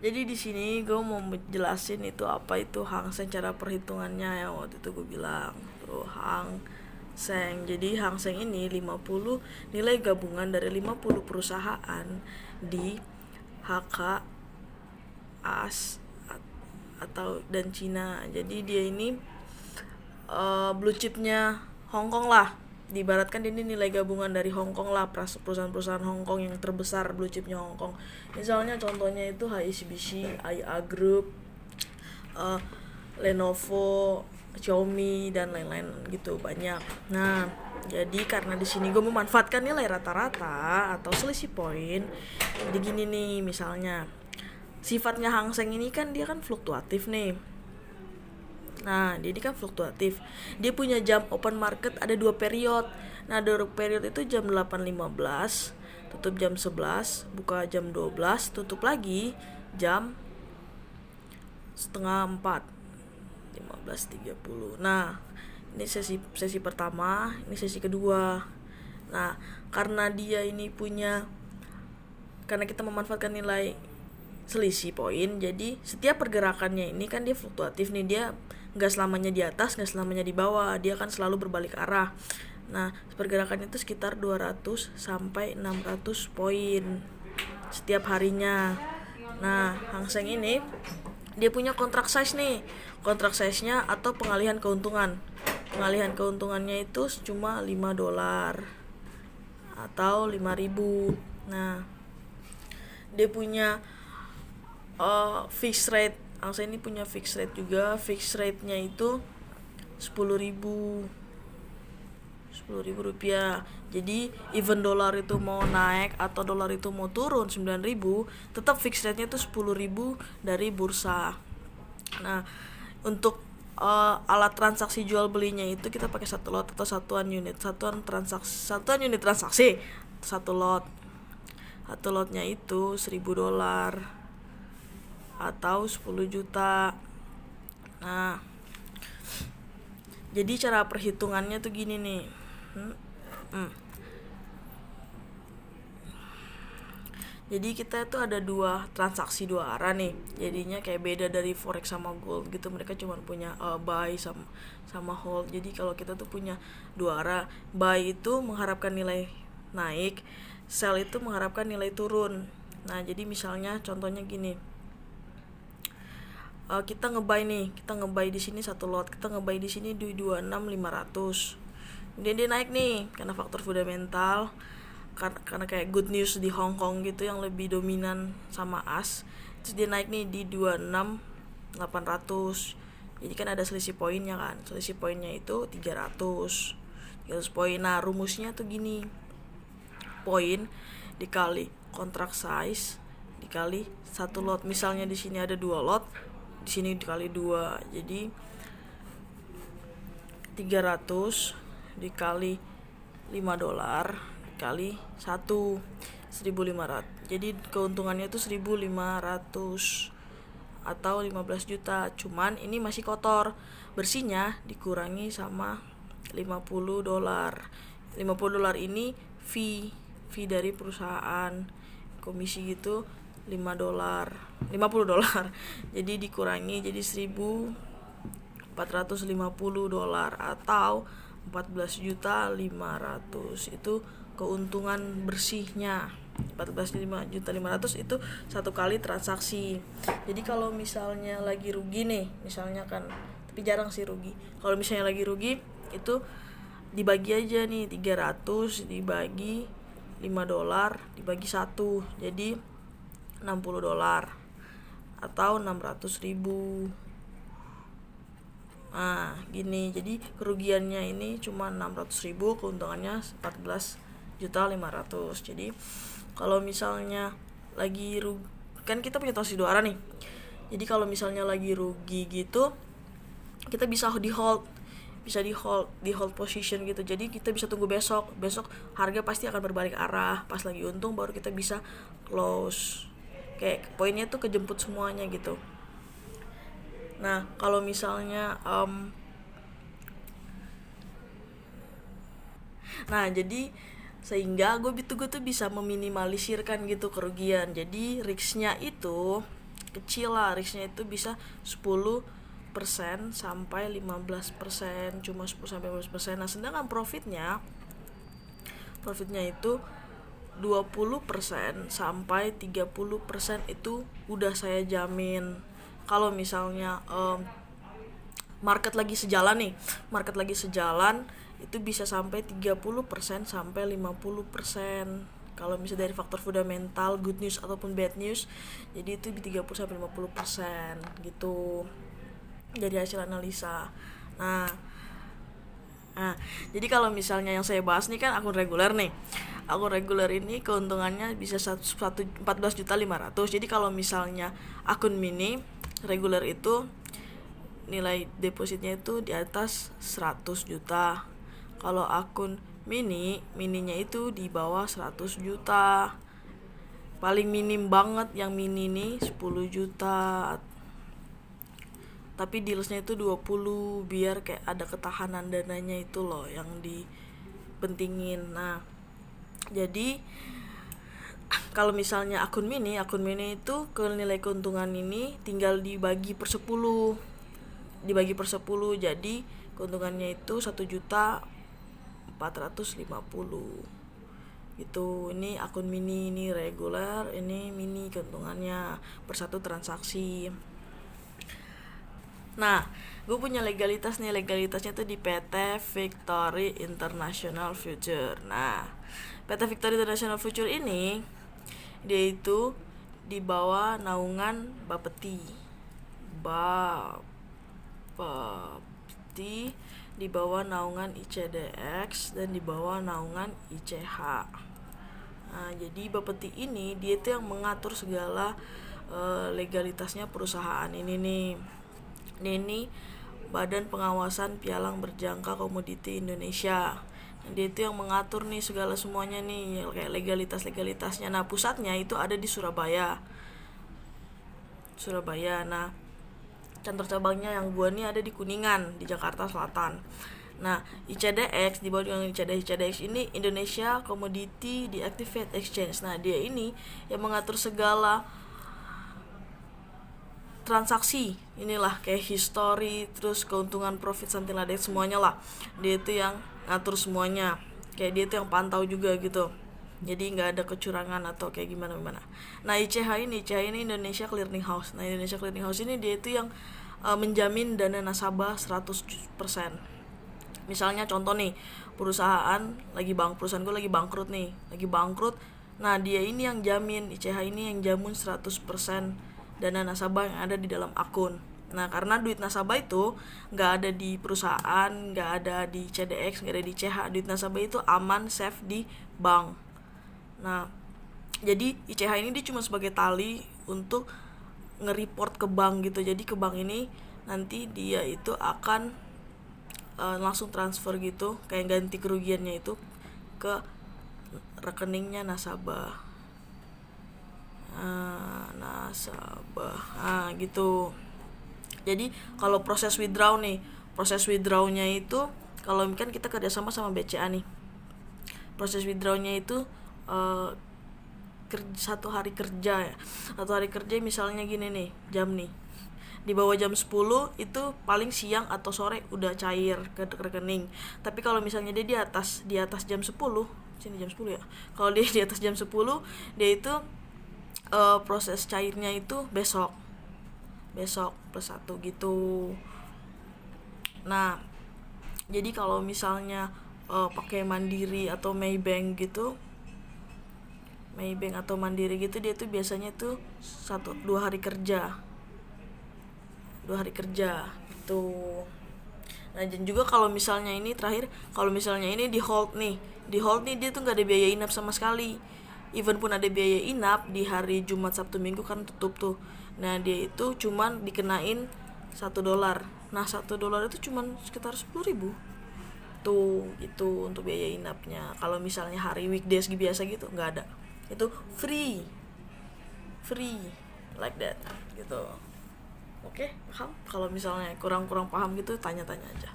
Jadi di sini gue mau jelasin itu apa itu Hang Seng, cara perhitungannya yang waktu itu gue bilang. Tuh Hang Seng. Jadi Hang Seng ini 50 nilai gabungan dari 50 perusahaan di HK AS atau dan Cina. Jadi dia ini blue chipnya Hong Kong lah. Diibaratkan ini nilai gabungan dari Hong Kong lah, perusahaan-perusahaan Hong Kong yang terbesar blue chipnya Hong Kong. Misalnya contohnya itu HSBC, IA Group, uh, Lenovo, Xiaomi dan lain-lain gitu banyak. Nah, jadi karena di sini gue memanfaatkan nilai rata-rata atau selisih poin. Jadi gini nih misalnya. Sifatnya Hang Seng ini kan dia kan fluktuatif nih. Nah, dia ini kan fluktuatif. Dia punya jam open market ada 2 periode. Nah, 2 periode itu jam 8.15, tutup jam 11, buka jam 12, tutup lagi jam setengah 4, 15.30. Nah, ini sesi pertama, ini sesi kedua. Nah, karena dia ini karena kita memanfaatkan nilai selisih poin, jadi setiap pergerakannya ini kan dia fluktuatif nih, dia nggak selamanya di atas, nggak selamanya di bawah, dia kan selalu berbalik arah. Nah, pergerakan itu sekitar 200 sampai 600 poin setiap harinya. Nah, Hang Seng ini dia punya kontrak size nih. Kontrak size-nya atau pengalihan keuntungan. Pengalihan keuntungannya itu cuma $5 atau 5.000. Nah, dia punya fixed rate. Angsa ini punya fixed rate juga. Fixed rate-nya itu 10.000 rupiah. Jadi even dolar itu mau naik atau dolar itu mau turun 9.000, tetap fixed rate-nya itu 10.000 dari bursa. Nah, untuk alat transaksi jual belinya itu kita pakai satu lot atau satuan unit transaksi satu lot. Satu lotnya itu $1.000 atau 10 juta. Nah, jadi cara perhitungannya tuh gini nih. Jadi kita tuh ada transaksi dua arah nih. Jadinya kayak beda dari forex sama gold gitu. Mereka cuma punya buy sama hold. Jadi kalau kita tuh punya dua arah. Buy itu mengharapkan nilai naik, sell itu mengharapkan nilai turun. Nah, jadi misalnya contohnya gini. Kita ngebuy di sini satu lot, kita ngebuy di sini di 26.500. Kemudian dia naik nih karena faktor fundamental, karena kayak good news di Hong Kong gitu yang lebih dominan sama AS. Terus dia naik nih di 26.800. Jadi kan ada selisih poinnya kan. Selisih poinnya itu 300 poin. Nah, rumusnya tuh gini. Poin dikali kontrak size dikali satu lot. Misalnya di sini ada 2 lot, di sini dikali 2, jadi 300 dikali $5 dikali 1.500. Jadi keuntungannya itu 1.500 atau 15 juta. Cuman ini masih kotor. Bersihnya dikurangi sama $50. $50 ini fee dari perusahaan, komisi gitu. $50. Jadi dikurangi jadi $1.450 atau 14.500. Itu keuntungan bersihnya. 14.500 itu satu kali transaksi. Jadi kalau misalnya lagi rugi nih, misalnya kan, tapi jarang sih rugi. Kalau misalnya lagi rugi itu dibagi aja nih, 300 dibagi $5 dibagi 1, jadi $60 atau 600.000. Nah, gini. Jadi kerugiannya ini cuma 600.000, keuntungannya 14.500.000. Jadi kalau misalnya lagi rugi, kan kita punya transaksi dua arah nih. Jadi kalau misalnya lagi rugi gitu, kita bisa di hold position gitu. Jadi kita bisa tunggu besok harga pasti akan berbalik arah. Pas lagi untung baru kita bisa close. Kayak poinnya tuh kejemput semuanya gitu. Nah, kalau misalnya jadi sehingga gue tuh bisa meminimalisirkan gitu kerugian. Jadi risknya itu kecil lah, risknya itu bisa 10% sampai 15%, cuma 10 sampai 15%. Nah sedangkan profitnya itu 20% sampai 30% itu udah saya jamin. Kalau misalnya market lagi sejalan itu bisa sampai 30% sampai 50%. Kalau misalnya dari faktor fundamental, good news ataupun bad news, jadi itu di 30 sampai 50% gitu. Jadi hasil analisa. Nah, jadi kalau misalnya yang saya bahas nih kan akun reguler nih. Akun reguler ini keuntungannya bisa 14.500.000. Jadi kalau misalnya akun mini reguler itu nilai depositnya itu di atas 100 juta. Kalau akun mininya itu di bawah 100 juta. Paling minim banget yang mini nih 10 juta. Tapi dealsnya itu 20 biar kayak ada ketahanan dananya itu loh yang dipentingin. Nah, jadi kalau misalnya akun mini itu ke nilai keuntungan ini tinggal dibagi per 10. Jadi keuntungannya itu 1.450.000 gitu. Ini akun mini, ini reguler, ini mini keuntungannya per satu transaksi. Nah, gue punya legalitasnya tuh di PT Victory International Future. Nah, PT Victory International Future ini dia itu di bawah naungan Bapeti, di bawah naungan ICDX dan di bawah naungan ICH. Nah, jadi Bapeti ini dia itu yang mengatur segala legalitasnya perusahaan ini nih. Ini Badan Pengawasan Pialang Berjangka Komoditi Indonesia. Dia itu yang mengatur nih segala semuanya nih, kayak legalitasnya. Nah, pusatnya itu ada di Surabaya. Nah, kantor cabangnya yang gua nih ada di Kuningan, di Jakarta Selatan. Nah, ICDX, di bawah ICDX ini Indonesia Commodity Deactivate Exchange. Nah, dia ini yang mengatur segala transaksi, inilah kayak history, terus keuntungan, profit, something like that, semuanya lah. Dia itu yang ngatur semuanya. Kayak dia itu yang pantau juga gitu. Jadi nggak ada kecurangan atau kayak gimana. Nah, ICH ini Indonesia Clearing House. Nah, Indonesia Clearing House ini dia itu yang menjamin dana nasabah 100%. Misalnya contoh nih, perusahaan gue lagi bangkrut. Nah, dia ini yang jamin, ICH ini yang jamin 100% dana nasabah yang ada di dalam akun. Nah, karena duit nasabah itu nggak ada di perusahaan, nggak ada di CDX, nggak ada di CH. Duit nasabah itu aman, safe di bank. Nah, jadi ICH ini dia cuma sebagai tali untuk nge-report ke bank gitu. Jadi ke bank ini nanti dia itu akan langsung transfer gitu, kayak ganti kerugiannya itu ke rekeningnya nasabah. Gitu. Jadi kalau proses withdrawnya itu, kalau kan kita kerjasama sama BCA nih, proses withdrawnya itu 1 hari kerja misalnya gini nih, jam nih di bawah jam 10 itu paling siang atau sore udah cair ke rekening. Tapi kalau misalnya dia di atas jam 10, sini jam 10 ya. Kalau dia di atas jam 10, dia itu proses cairnya itu besok plus 1 gitu. Nah, jadi kalau misalnya pakai Mandiri atau Maybank atau Mandiri gitu, dia tuh biasanya tuh 2 hari kerja gitu. Nah, dan juga kalau misalnya ini di hold nih dia tuh nggak ada biaya inap sama sekali. Even pun ada biaya inap di hari Jumat, Sabtu, Minggu kan tutup tuh. Nah, dia itu cuman dikenain $1. Nah, $1 itu cuman sekitar 10.000 tuh, itu untuk biaya inapnya. Kalau misalnya hari weekdays biasa gitu nggak ada, itu free like that gitu. Oke, paham? Kalau misalnya kurang paham gitu, tanya-tanya aja.